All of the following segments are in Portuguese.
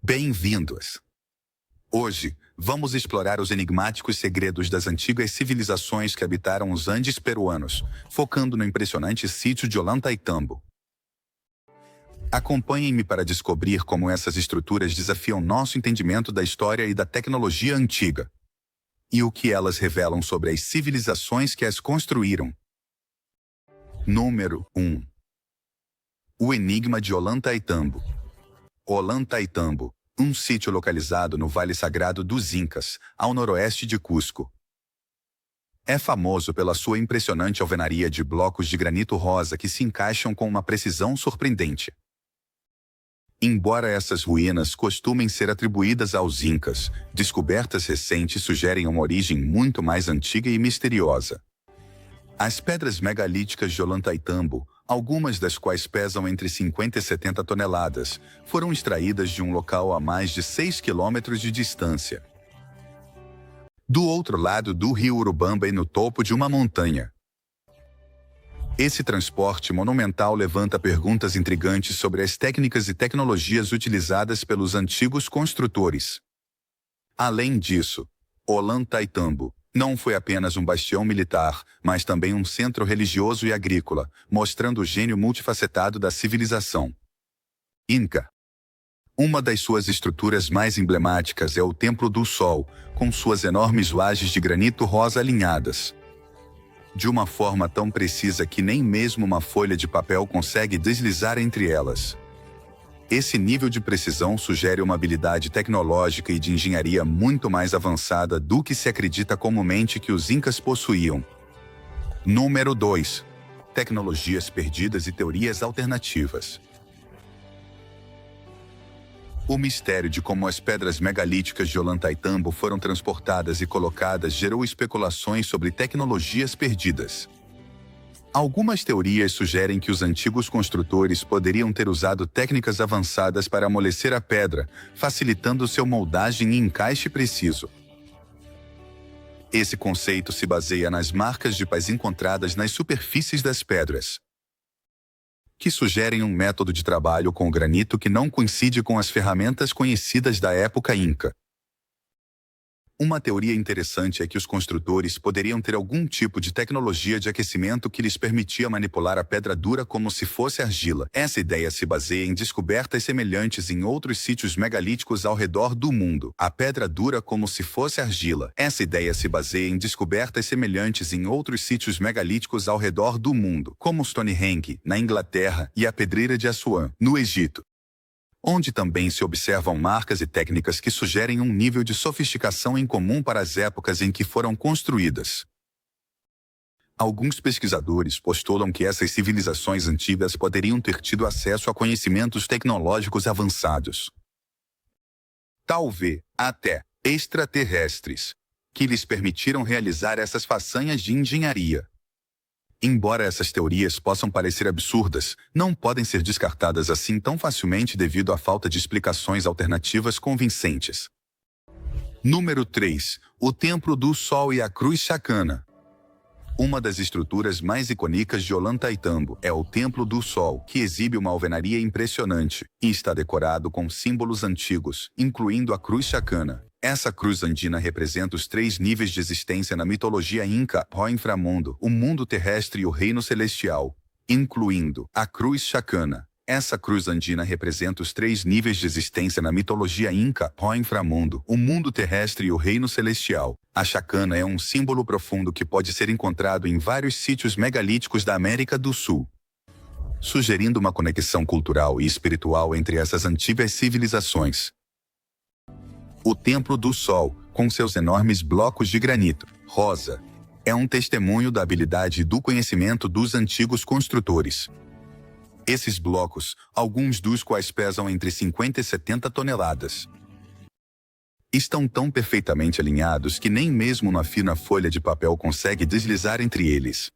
Bem-vindos! Hoje, vamos explorar os enigmáticos segredos das antigas civilizações que habitaram os Andes peruanos, focando no impressionante sítio de Ollantaytambo. Acompanhem-me para descobrir como essas estruturas desafiam nosso entendimento da história e da tecnologia antiga, e o que elas revelam sobre as civilizações que as construíram. Número 1. O Enigma de Ollantaytambo. Ollantaytambo, um sítio localizado no Vale Sagrado dos Incas, ao noroeste de Cusco. É famoso pela sua impressionante alvenaria de blocos de granito rosa que se encaixam com uma precisão surpreendente. Embora essas ruínas costumem ser atribuídas aos Incas, descobertas recentes sugerem uma origem muito mais antiga e misteriosa. As pedras megalíticas de Ollantaytambo, algumas das quais pesam entre 50 e 70 toneladas, foram extraídas de um local a mais de 6 quilômetros de distância. Do outro lado do rio Urubamba e no topo de uma montanha. Esse transporte monumental levanta perguntas intrigantes sobre as técnicas e tecnologias utilizadas pelos antigos construtores. Além disso, Ollantaytambo não foi apenas um bastião militar, mas também um centro religioso e agrícola, mostrando o gênio multifacetado da civilização Inca. Uma das suas estruturas mais emblemáticas é o Templo do Sol, com suas enormes lajes de granito rosa alinhadas de uma forma tão precisa que nem mesmo uma folha de papel consegue deslizar entre elas. Esse nível de precisão sugere uma habilidade tecnológica e de engenharia muito mais avançada do que se acredita comumente que os Incas possuíam. Número 2. Tecnologias perdidas e teorias alternativas. O mistério de como as pedras megalíticas de Ollantaytambo foram transportadas e colocadas gerou especulações sobre tecnologias perdidas. Algumas teorias sugerem que os antigos construtores poderiam ter usado técnicas avançadas para amolecer a pedra, facilitando seu moldagem e encaixe preciso. Esse conceito se baseia nas marcas de pás encontradas nas superfícies das pedras, que sugerem um método de trabalho com o granito que não coincide com as ferramentas conhecidas da época Inca. Uma teoria interessante é que os construtores poderiam ter algum tipo de tecnologia de aquecimento que lhes permitia manipular a pedra dura como se fosse argila. Essa ideia se baseia em descobertas semelhantes em outros sítios megalíticos ao redor do mundo. A pedra dura como se fosse argila. Essa ideia se baseia em descobertas semelhantes em outros sítios megalíticos ao redor do mundo, como Stonehenge, na Inglaterra, e a Pedreira de Assuã, no Egito, onde também se observam marcas e técnicas que sugerem um nível de sofisticação incomum para as épocas em que foram construídas. Alguns pesquisadores postulam que essas civilizações antigas poderiam ter tido acesso a conhecimentos tecnológicos avançados, talvez até extraterrestres, que lhes permitiram realizar essas façanhas de engenharia. Embora essas teorias possam parecer absurdas, não podem ser descartadas assim tão facilmente devido à falta de explicações alternativas convincentes. Número 3. O Templo do Sol e a Cruz Chacana. Uma das estruturas mais icônicas de Ollantaytambo é o Templo do Sol, que exibe uma alvenaria impressionante e está decorado com símbolos antigos, incluindo a Cruz Chacana. Essa cruz andina representa os 3 níveis de existência na mitologia Inca: o inframundo, o mundo terrestre e o reino celestial, incluindo a Cruz Chacana. Essa cruz andina representa os 3 níveis de existência na mitologia Inca: o inframundo, o mundo terrestre e o reino celestial. A chacana é um símbolo profundo que pode ser encontrado em vários sítios megalíticos da América do Sul, sugerindo uma conexão cultural e espiritual entre essas antigas civilizações. O Templo do Sol, com seus enormes blocos de granito rosa, é um testemunho da habilidade e do conhecimento dos antigos construtores. Esses blocos, alguns dos quais pesam entre 50 e 70 toneladas, estão tão perfeitamente alinhados que nem mesmo uma fina folha de papel consegue deslizar entre eles.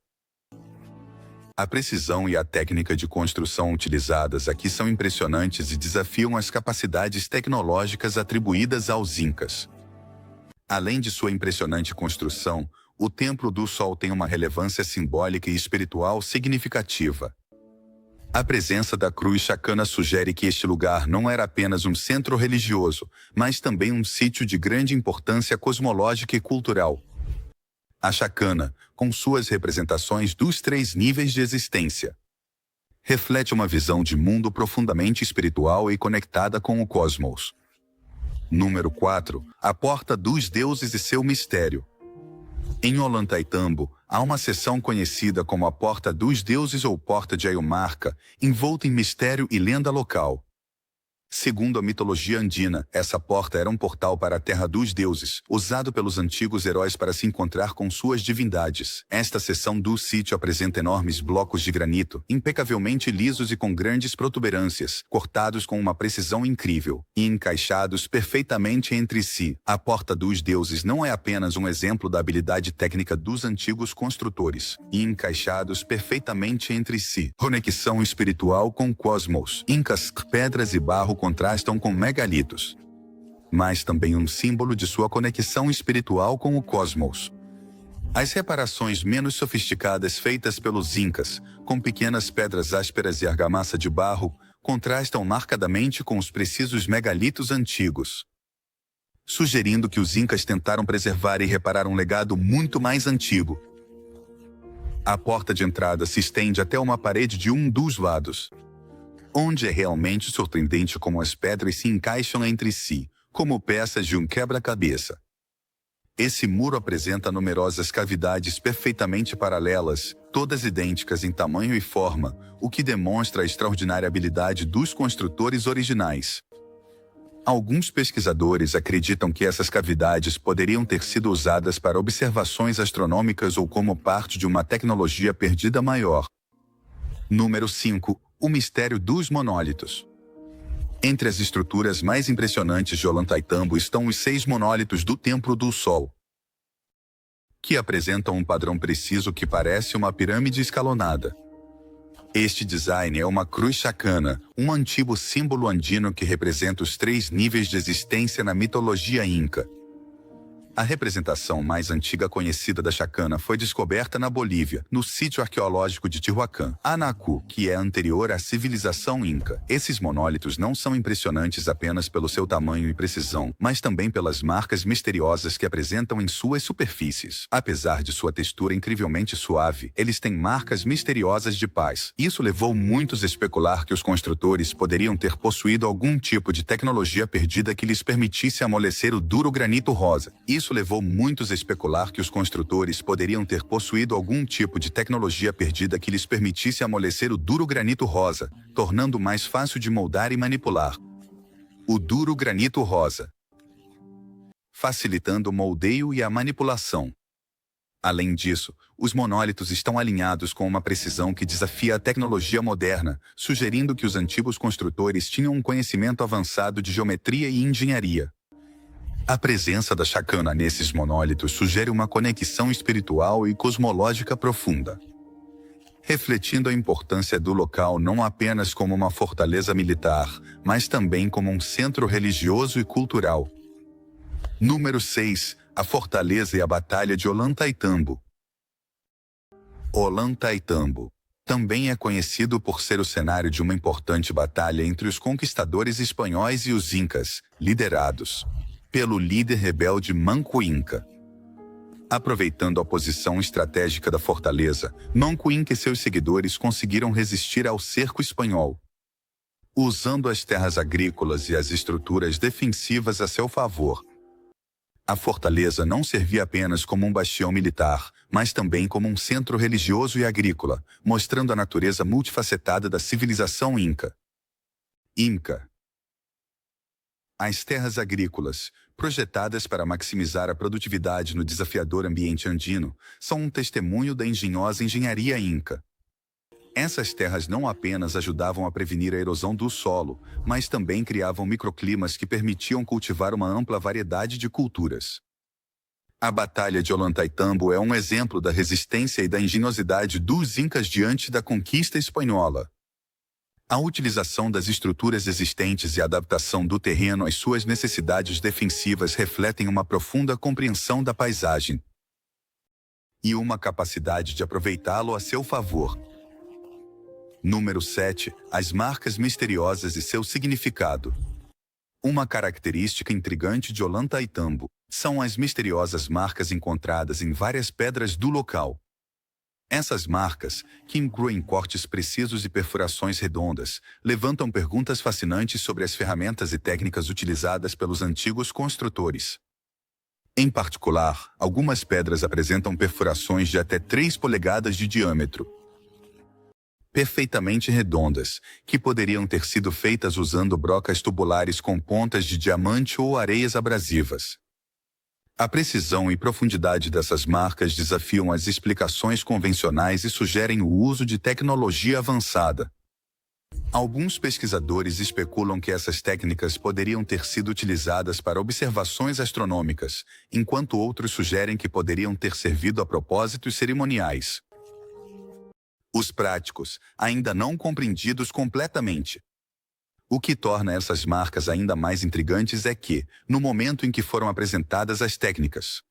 A precisão e a técnica de construção utilizadas aqui são impressionantes e desafiam as capacidades tecnológicas atribuídas aos Incas. Além de sua impressionante construção, o Templo do Sol tem uma relevância simbólica e espiritual significativa. A presença da cruz chacana sugere que este lugar não era apenas um centro religioso, mas também um sítio de grande importância cosmológica e cultural. A chacana, com suas representações dos 3 níveis de existência, reflete uma visão de mundo profundamente espiritual e conectada com o cosmos. Número 4. A Porta dos Deuses e seu mistério. Em Ollantaytambo, há uma seção conhecida como a Porta dos Deuses ou Porta de Ayumarca, envolta em mistério e lenda local. Segundo a mitologia andina, essa porta era um portal para a Terra dos Deuses, usado pelos antigos heróis para se encontrar com suas divindades. Esta seção do sítio apresenta enormes blocos de granito, impecavelmente lisos e com grandes protuberâncias, cortados com uma precisão incrível, e encaixados perfeitamente entre si. A Porta dos Deuses não é apenas um exemplo da habilidade técnica dos antigos construtores, e encaixados perfeitamente entre si. Conexão espiritual com o cosmos. Incas, pedras e barro contrastam com megalitos, mas também um símbolo de sua conexão espiritual com o cosmos. As reparações menos sofisticadas feitas pelos Incas, com pequenas pedras ásperas e argamassa de barro, contrastam marcadamente com os precisos megalitos antigos, sugerindo que os Incas tentaram preservar e reparar um legado muito mais antigo. A porta de entrada se estende até uma parede de um dos lados, onde é realmente surpreendente como as pedras se encaixam entre si, como peças de um quebra-cabeça. Esse muro apresenta numerosas cavidades perfeitamente paralelas, todas idênticas em tamanho e forma, o que demonstra a extraordinária habilidade dos construtores originais. Alguns pesquisadores acreditam que essas cavidades poderiam ter sido usadas para observações astronômicas ou como parte de uma tecnologia perdida maior. Número 5. O mistério dos monólitos. Entre as estruturas mais impressionantes de Ollantaytambo estão os 6 monólitos do Templo do Sol, que apresentam um padrão preciso que parece uma pirâmide escalonada. Este design é uma cruz chacana, um antigo símbolo andino que representa os 3 níveis de existência na mitologia inca. A representação mais antiga conhecida da chacana foi descoberta na Bolívia, no sítio arqueológico de Tihuacan, Anacu, que é anterior à civilização inca. Esses monólitos não são impressionantes apenas pelo seu tamanho e precisão, mas também pelas marcas misteriosas que apresentam em suas superfícies. Apesar de sua textura incrivelmente suave, eles têm marcas misteriosas de paz. Isso levou muitos a especular que os construtores poderiam ter possuído algum tipo de tecnologia perdida que lhes permitisse amolecer o duro granito rosa. Isso levou muitos a especular que os construtores poderiam ter possuído algum tipo de tecnologia perdida que lhes permitisse amolecer o duro granito rosa, tornando mais fácil de moldar e manipular. O duro granito rosa, facilitando o moldeio e a manipulação. Além disso, os monólitos estão alinhados com uma precisão que desafia a tecnologia moderna, sugerindo que os antigos construtores tinham um conhecimento avançado de geometria e engenharia. A presença da chacana nesses monólitos sugere uma conexão espiritual e cosmológica profunda, refletindo a importância do local não apenas como uma fortaleza militar, mas também como um centro religioso e cultural. Número 6. A Fortaleza e a Batalha de Ollantaytambo. Ollantaytambo também é conhecido por ser o cenário de uma importante batalha entre os conquistadores espanhóis e os incas, liderados pelo líder rebelde Manco Inca. Aproveitando a posição estratégica da fortaleza, Manco Inca e seus seguidores conseguiram resistir ao cerco espanhol, usando as terras agrícolas e as estruturas defensivas a seu favor. A fortaleza não servia apenas como um bastião militar, mas também como um centro religioso e agrícola, mostrando a natureza multifacetada da civilização Inca. As terras agrícolas, projetadas para maximizar a produtividade no desafiador ambiente andino, são um testemunho da engenhosa engenharia Inca. Essas terras não apenas ajudavam a prevenir a erosão do solo, mas também criavam microclimas que permitiam cultivar uma ampla variedade de culturas. A Batalha de Ollantaytambo é um exemplo da resistência e da engenhosidade dos Incas diante da conquista espanhola. A utilização das estruturas existentes e a adaptação do terreno às suas necessidades defensivas refletem uma profunda compreensão da paisagem e uma capacidade de aproveitá-lo a seu favor. Número 7. As marcas misteriosas e seu significado. Uma característica intrigante de Ollantaytambo são as misteriosas marcas encontradas em várias pedras do local. Essas marcas, que incluem cortes precisos e perfurações redondas, levantam perguntas fascinantes sobre as ferramentas e técnicas utilizadas pelos antigos construtores. Em particular, algumas pedras apresentam perfurações de até 3 polegadas de diâmetro, perfeitamente redondas, que poderiam ter sido feitas usando brocas tubulares com pontas de diamante ou areias abrasivas. A precisão e profundidade dessas marcas desafiam as explicações convencionais e sugerem o uso de tecnologia avançada. Alguns pesquisadores especulam que essas técnicas poderiam ter sido utilizadas para observações astronômicas, enquanto outros sugerem que poderiam ter servido a propósitos cerimoniais. Os práticos, ainda não compreendidos completamente. O que torna essas marcas ainda mais intrigantes é que, no momento em que foram apresentadas as técnicas,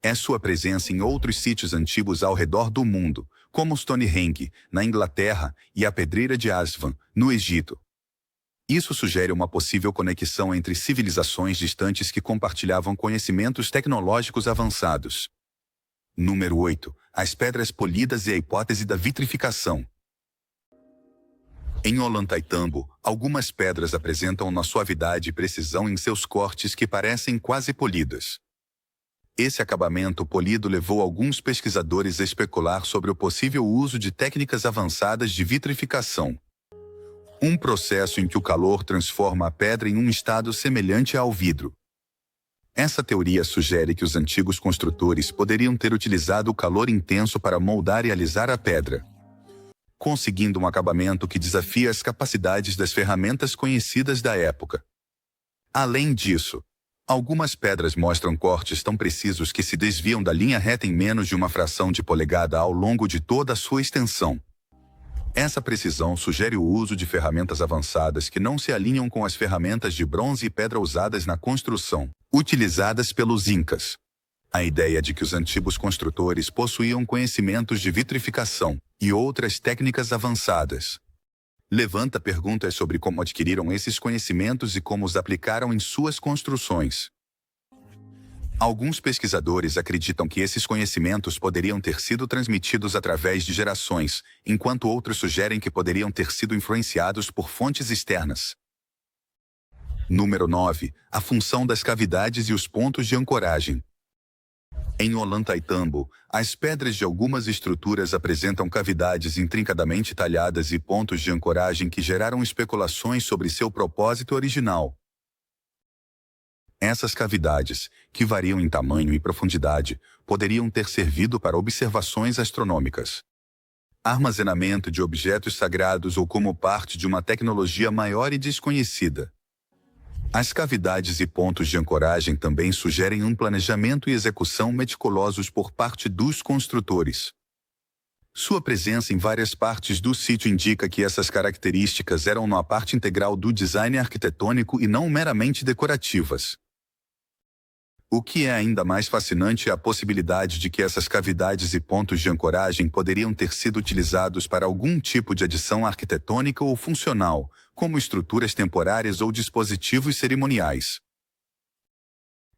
é sua presença em outros sítios antigos ao redor do mundo, como Stonehenge, na Inglaterra, e a Pedreira de Aswan, no Egito. Isso sugere uma possível conexão entre civilizações distantes que compartilhavam conhecimentos tecnológicos avançados. Número 8. As pedras polidas e a hipótese da vitrificação. Em Ollantaytambo, algumas pedras apresentam uma suavidade e precisão em seus cortes que parecem quase polidas. Esse acabamento polido levou alguns pesquisadores a especular sobre o possível uso de técnicas avançadas de vitrificação. Um processo em que o calor transforma a pedra em um estado semelhante ao vidro. Essa teoria sugere que os antigos construtores poderiam ter utilizado o calor intenso para moldar e alisar a pedra, conseguindo um acabamento que desafia as capacidades das ferramentas conhecidas da época. Além disso, algumas pedras mostram cortes tão precisos que se desviam da linha reta em menos de uma fração de polegada ao longo de toda a sua extensão. Essa precisão sugere o uso de ferramentas avançadas que não se alinham com as ferramentas de bronze e pedra usadas na construção, utilizadas pelos Incas. A ideia de que os antigos construtores possuíam conhecimentos de vitrificação e outras técnicas avançadas levanta perguntas sobre como adquiriram esses conhecimentos e como os aplicaram em suas construções. Alguns pesquisadores acreditam que esses conhecimentos poderiam ter sido transmitidos através de gerações, enquanto outros sugerem que poderiam ter sido influenciados por fontes externas. Número 9. A função das cavidades e os pontos de ancoragem. Em Ollantaytambo, as pedras de algumas estruturas apresentam cavidades intrincadamente talhadas e pontos de ancoragem que geraram especulações sobre seu propósito original. Essas cavidades, que variam em tamanho e profundidade, poderiam ter servido para observações astronômicas, armazenamento de objetos sagrados ou como parte de uma tecnologia maior e desconhecida. As cavidades e pontos de ancoragem também sugerem um planejamento e execução meticulosos por parte dos construtores. Sua presença em várias partes do sítio indica que essas características eram uma parte integral do design arquitetônico e não meramente decorativas. O que é ainda mais fascinante é a possibilidade de que essas cavidades e pontos de ancoragem poderiam ter sido utilizados para algum tipo de adição arquitetônica ou funcional, como estruturas temporárias ou dispositivos cerimoniais.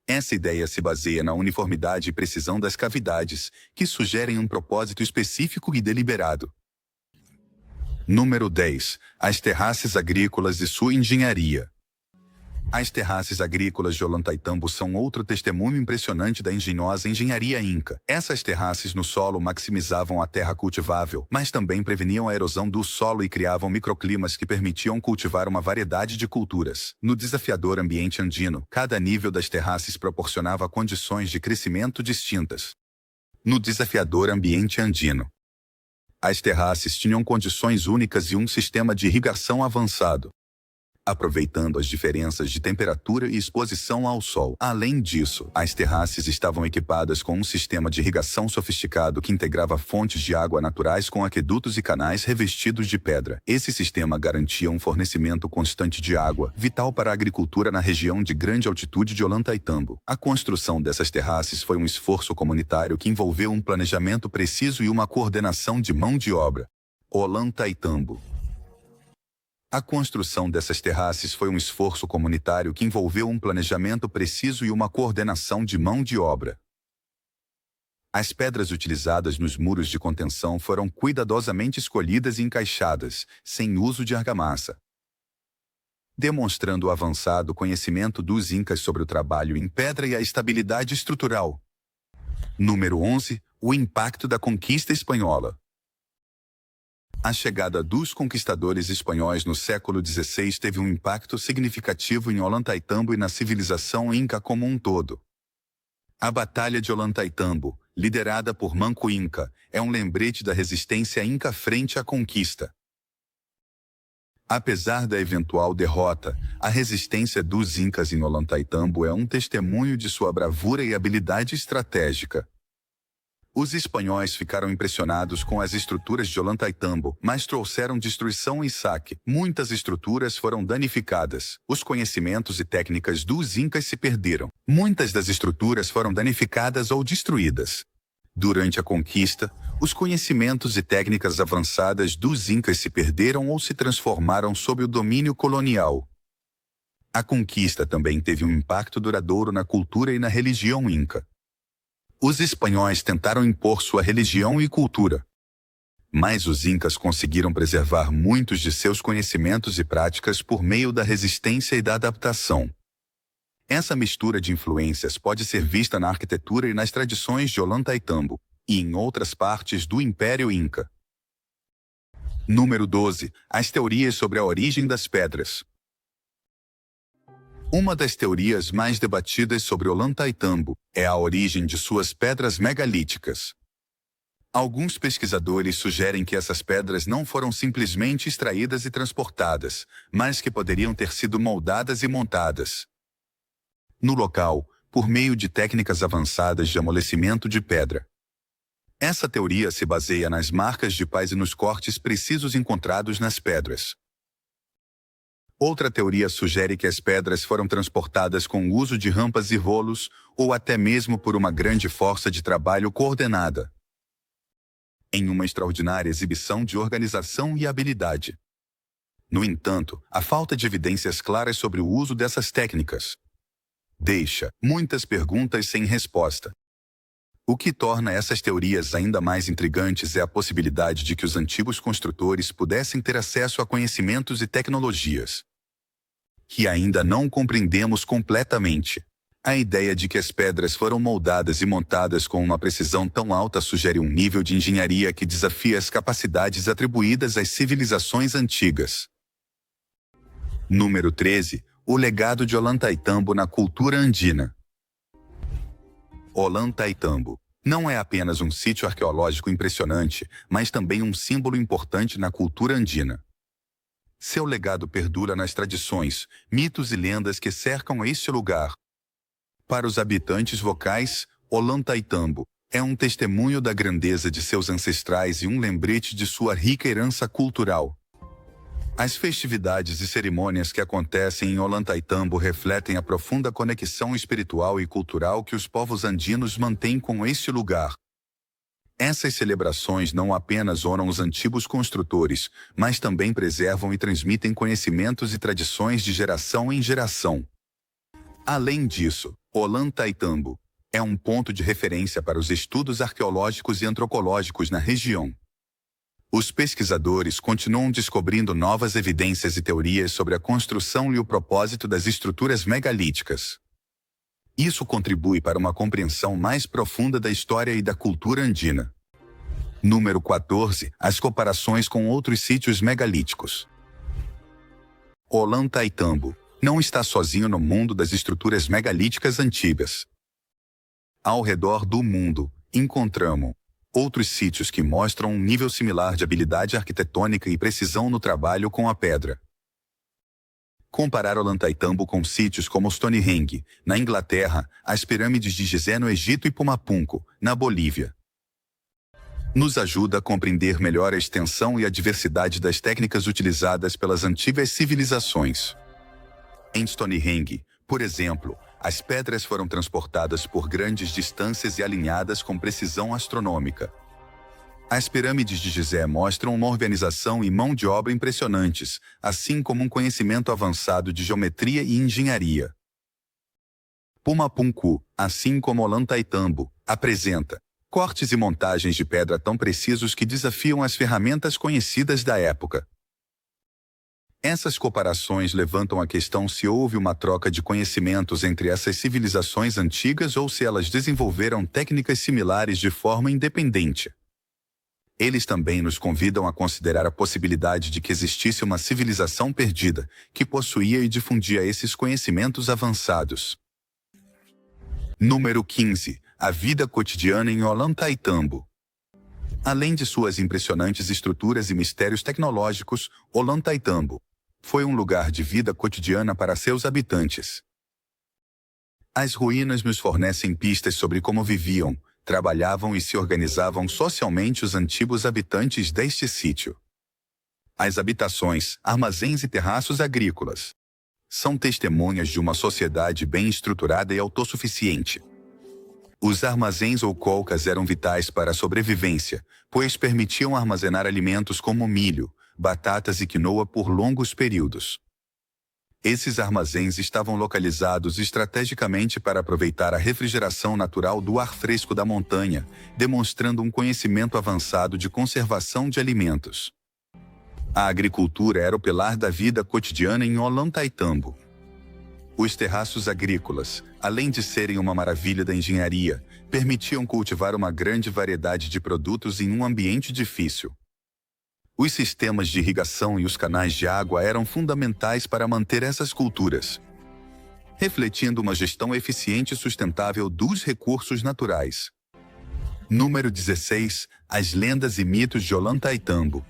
Essa ideia se baseia na uniformidade e precisão das cavidades, que sugerem um propósito específico e deliberado. Número 10. As terraças agrícolas e sua engenharia. As terraças agrícolas de Ollantaytambo são outro testemunho impressionante da engenhosa engenharia inca. Essas terraças no solo maximizavam a terra cultivável, mas também preveniam a erosão do solo e criavam microclimas que permitiam cultivar uma variedade de culturas. No desafiador ambiente andino, cada nível das terraças proporcionava condições de crescimento distintas. No desafiador ambiente andino, as terraças tinham condições únicas e um sistema de irrigação avançado, aproveitando as diferenças de temperatura e exposição ao sol. Além disso, as terraças estavam equipadas com um sistema de irrigação sofisticado que integrava fontes de água naturais com aquedutos e canais revestidos de pedra. Esse sistema garantia um fornecimento constante de água, vital para a agricultura na região de grande altitude de Ollantaytambo. A construção dessas terraças foi um esforço comunitário que envolveu um planejamento preciso e uma coordenação de mão de obra. Ollantaytambo. A construção dessas terraças foi um esforço comunitário que envolveu um planejamento preciso e uma coordenação de mão de obra. As pedras utilizadas nos muros de contenção foram cuidadosamente escolhidas e encaixadas, sem uso de argamassa, demonstrando o avançado conhecimento dos incas sobre o trabalho em pedra e a estabilidade estrutural. Número 11. O impacto da conquista espanhola. A chegada dos conquistadores espanhóis no século XVI teve um impacto significativo em Ollantaytambo e na civilização inca como um todo. A Batalha de Ollantaytambo, liderada por Manco Inca, é um lembrete da resistência inca frente à conquista. Apesar da eventual derrota, a resistência dos incas em Ollantaytambo é um testemunho de sua bravura e habilidade estratégica. Os espanhóis ficaram impressionados com as estruturas de Ollantaytambo, mas trouxeram destruição e saque. Muitas estruturas foram danificadas. Os conhecimentos e técnicas dos incas se perderam. Muitas das estruturas foram danificadas ou destruídas. Durante a conquista, os conhecimentos e técnicas avançadas dos incas se perderam ou se transformaram sob o domínio colonial. A conquista também teve um impacto duradouro na cultura e na religião inca. Os espanhóis tentaram impor sua religião e cultura, mas os incas conseguiram preservar muitos de seus conhecimentos e práticas por meio da resistência e da adaptação. Essa mistura de influências pode ser vista na arquitetura e nas tradições de Ollantaytambo, e em outras partes do Império Inca. Número 12. As teorias sobre a origem das pedras. Uma das teorias mais debatidas sobre Ollantaytambo é a origem de suas pedras megalíticas. Alguns pesquisadores sugerem que essas pedras não foram simplesmente extraídas e transportadas, mas que poderiam ter sido moldadas e montadas no local, por meio de técnicas avançadas de amolecimento de pedra. Essa teoria se baseia nas marcas de pás e nos cortes precisos encontrados nas pedras. Outra teoria sugere que as pedras foram transportadas com o uso de rampas e rolos, ou até mesmo por uma grande força de trabalho coordenada, em uma extraordinária exibição de organização e habilidade. No entanto, a falta de evidências claras sobre o uso dessas técnicas deixa muitas perguntas sem resposta. O que torna essas teorias ainda mais intrigantes é a possibilidade de que os antigos construtores pudessem ter acesso a conhecimentos e tecnologias que ainda não compreendemos completamente. A ideia de que as pedras foram moldadas e montadas com uma precisão tão alta sugere um nível de engenharia que desafia as capacidades atribuídas às civilizações antigas. Número 13. O legado de Ollantaytambo na cultura andina. Ollantaytambo não é apenas um sítio arqueológico impressionante, mas também um símbolo importante na cultura andina. Seu legado perdura nas tradições, mitos e lendas que cercam este lugar. Para os habitantes locais, Ollantaytambo é um testemunho da grandeza de seus ancestrais e um lembrete de sua rica herança cultural. As festividades e cerimônias que acontecem em Ollantaytambo refletem a profunda conexão espiritual e cultural que os povos andinos mantêm com este lugar. Essas celebrações não apenas honram os antigos construtores, mas também preservam e transmitem conhecimentos e tradições de geração em geração. Além disso, Ollantaytambo é um ponto de referência para os estudos arqueológicos e antropológicos na região. Os pesquisadores continuam descobrindo novas evidências e teorias sobre a construção e o propósito das estruturas megalíticas. Isso contribui para uma compreensão mais profunda da história e da cultura andina. Número 14. As comparações com outros sítios megalíticos. Ollantaytambo não está sozinho no mundo das estruturas megalíticas antigas. Ao redor do mundo, encontramos outros sítios que mostram um nível similar de habilidade arquitetônica e precisão no trabalho com a pedra. Comparar Ollantaytambo com sítios como Stonehenge, na Inglaterra, as pirâmides de Gizé no Egito e Pumapunco, na Bolívia, nos ajuda a compreender melhor a extensão e a diversidade das técnicas utilizadas pelas antigas civilizações. Em Stonehenge, por exemplo, as pedras foram transportadas por grandes distâncias e alinhadas com precisão astronômica. As pirâmides de Gizé mostram uma organização e mão de obra impressionantes, assim como um conhecimento avançado de geometria e engenharia. Pumapunku, assim como Ollantaytambo, apresenta cortes e montagens de pedra tão precisos que desafiam as ferramentas conhecidas da época. Essas comparações levantam a questão se houve uma troca de conhecimentos entre essas civilizações antigas ou se elas desenvolveram técnicas similares de forma independente. Eles também nos convidam a considerar a possibilidade de que existisse uma civilização perdida, que possuía e difundia esses conhecimentos avançados. Número 15. A vida cotidiana em Ollantaytambo. Além de suas impressionantes estruturas e mistérios tecnológicos, Ollantaytambo foi um lugar de vida cotidiana para seus habitantes. As ruínas nos fornecem pistas sobre como viviam, trabalhavam e se organizavam socialmente os antigos habitantes deste sítio. As habitações, armazéns e terraços agrícolas são testemunhas de uma sociedade bem estruturada e autossuficiente. Os armazéns ou colcas eram vitais para a sobrevivência, pois permitiam armazenar alimentos como milho, batatas e quinoa por longos períodos. Esses armazéns estavam localizados estrategicamente para aproveitar a refrigeração natural do ar fresco da montanha, demonstrando um conhecimento avançado de conservação de alimentos. A agricultura era o pilar da vida cotidiana em Ollantaytambo. Os terraços agrícolas, além de serem uma maravilha da engenharia, permitiam cultivar uma grande variedade de produtos em um ambiente difícil. Os sistemas de irrigação e os canais de água eram fundamentais para manter essas culturas, refletindo uma gestão eficiente e sustentável dos recursos naturais. Número 16. As lendas e mitos de Ollantaytambo.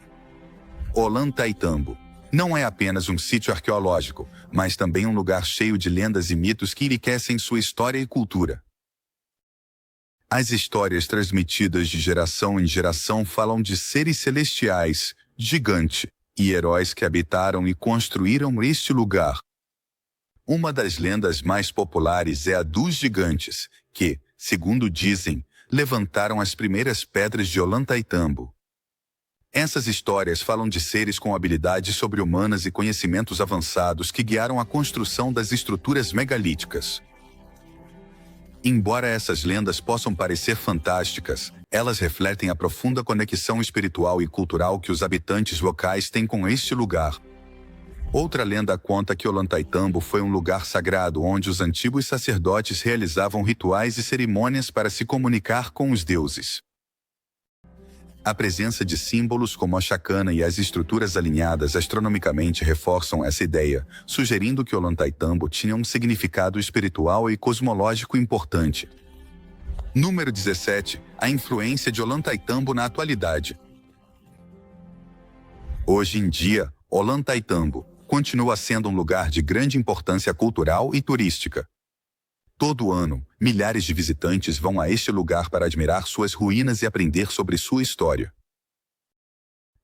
Ollantaytambo não é apenas um sítio arqueológico, mas também um lugar cheio de lendas e mitos que enriquecem sua história e cultura. As histórias transmitidas de geração em geração falam de seres celestiais, gigantes e heróis que habitaram e construíram este lugar. Uma das lendas mais populares é a dos gigantes, que, segundo dizem, levantaram as primeiras pedras de Ollantaytambo. Essas histórias falam de seres com habilidades sobre-humanas e conhecimentos avançados que guiaram a construção das estruturas megalíticas. Embora essas lendas possam parecer fantásticas, elas refletem a profunda conexão espiritual e cultural que os habitantes locais têm com este lugar. Outra lenda conta que Ollantaytambo foi um lugar sagrado onde os antigos sacerdotes realizavam rituais e cerimônias para se comunicar com os deuses. A presença de símbolos como a chacana e as estruturas alinhadas astronomicamente reforçam essa ideia, sugerindo que Ollantaytambo tinha um significado espiritual e cosmológico importante. Número 17. A influência de Ollantaytambo na atualidade. Hoje em dia, Ollantaytambo continua sendo um lugar de grande importância cultural e turística. Todo ano, milhares de visitantes vão a este lugar para admirar suas ruínas e aprender sobre sua história.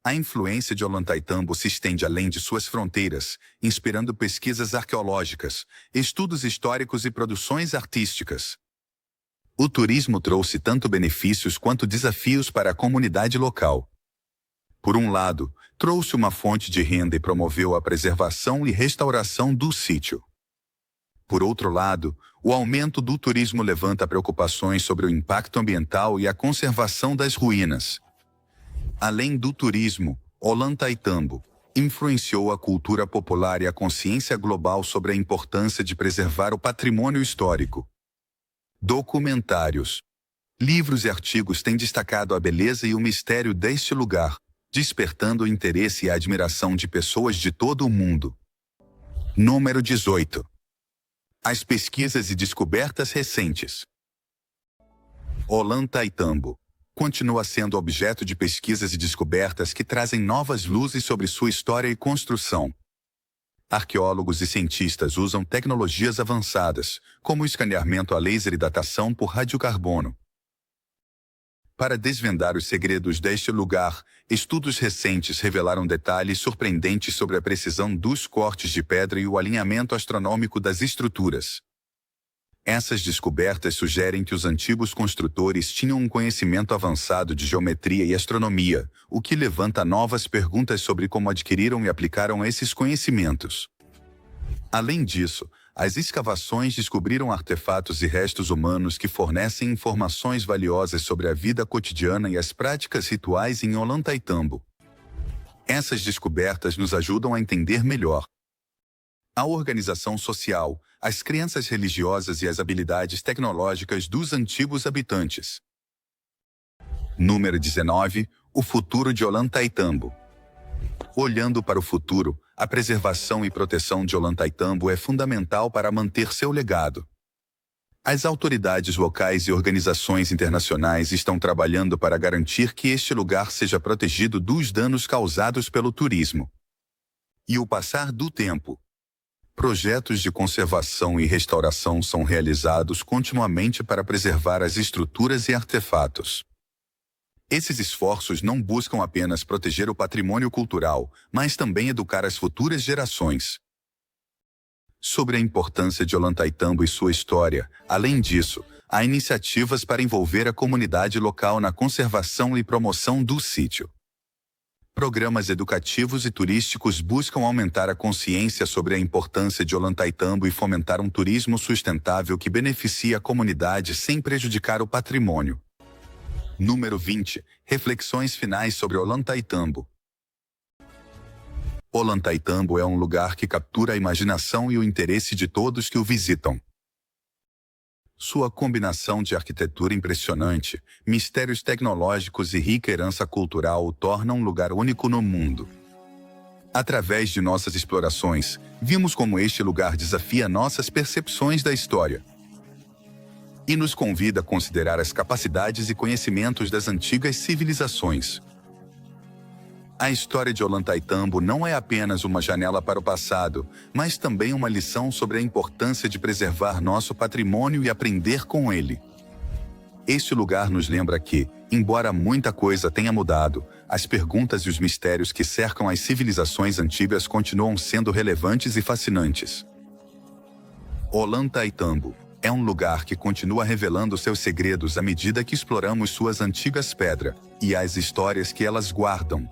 A influência de Ollantaytambo se estende além de suas fronteiras, inspirando pesquisas arqueológicas, estudos históricos e produções artísticas. O turismo trouxe tanto benefícios quanto desafios para a comunidade local. Por um lado, trouxe uma fonte de renda e promoveu a preservação e restauração do sítio. Por outro lado, o aumento do turismo levanta preocupações sobre o impacto ambiental e a conservação das ruínas. Além do turismo, Ollantaytambo influenciou a cultura popular e a consciência global sobre a importância de preservar o patrimônio histórico. Documentários, livros e artigos têm destacado a beleza e o mistério deste lugar, despertando o interesse e a admiração de pessoas de todo o mundo. Número 18. As pesquisas e descobertas recentes. Ollantaytambo continua sendo objeto de pesquisas e descobertas que trazem novas luzes sobre sua história e construção. Arqueólogos e cientistas usam tecnologias avançadas, como o escaneamento a laser e datação por radiocarbono, para desvendar os segredos deste lugar. Estudos recentes revelaram detalhes surpreendentes sobre a precisão dos cortes de pedra e o alinhamento astronômico das estruturas. Essas descobertas sugerem que os antigos construtores tinham um conhecimento avançado de geometria e astronomia, o que levanta novas perguntas sobre como adquiriram e aplicaram esses conhecimentos. Além disso, as escavações descobriram artefatos e restos humanos que fornecem informações valiosas sobre a vida cotidiana e as práticas rituais em Ollantaytambo. Essas descobertas nos ajudam a entender melhor a organização social, as crenças religiosas e as habilidades tecnológicas dos antigos habitantes. Número 19. O futuro de Ollantaytambo. Olhando para o futuro, a preservação e proteção de Ollantaytambo é fundamental para manter seu legado. As autoridades locais e organizações internacionais estão trabalhando para garantir que este lugar seja protegido dos danos causados pelo turismo. E o passar do tempo. Projetos de conservação e restauração são realizados continuamente para preservar as estruturas e artefatos. Esses esforços não buscam apenas proteger o patrimônio cultural, mas também educar as futuras gerações sobre a importância de Ollantaytambo e sua história. Além disso, há iniciativas para envolver a comunidade local na conservação e promoção do sítio. Programas educativos e turísticos buscam aumentar a consciência sobre a importância de Ollantaytambo e fomentar um turismo sustentável que beneficie a comunidade sem prejudicar o patrimônio. Número 20. Reflexões finais sobre Ollantaytambo. Ollantaytambo é um lugar que captura a imaginação e o interesse de todos que o visitam. Sua combinação de arquitetura impressionante, mistérios tecnológicos e rica herança cultural o torna um lugar único no mundo. Através de nossas explorações, vimos como este lugar desafia nossas percepções da história e nos convida a considerar as capacidades e conhecimentos das antigas civilizações. A história de Ollantaytambo não é apenas uma janela para o passado, mas também uma lição sobre a importância de preservar nosso patrimônio e aprender com ele. Este lugar nos lembra que, embora muita coisa tenha mudado, as perguntas e os mistérios que cercam as civilizações antigas continuam sendo relevantes e fascinantes. Ollantaytambo é um lugar que continua revelando seus segredos à medida que exploramos suas antigas pedras e as histórias que elas guardam,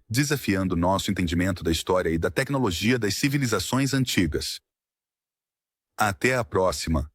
desafiando nosso entendimento da história e da tecnologia das civilizações antigas. Até a próxima!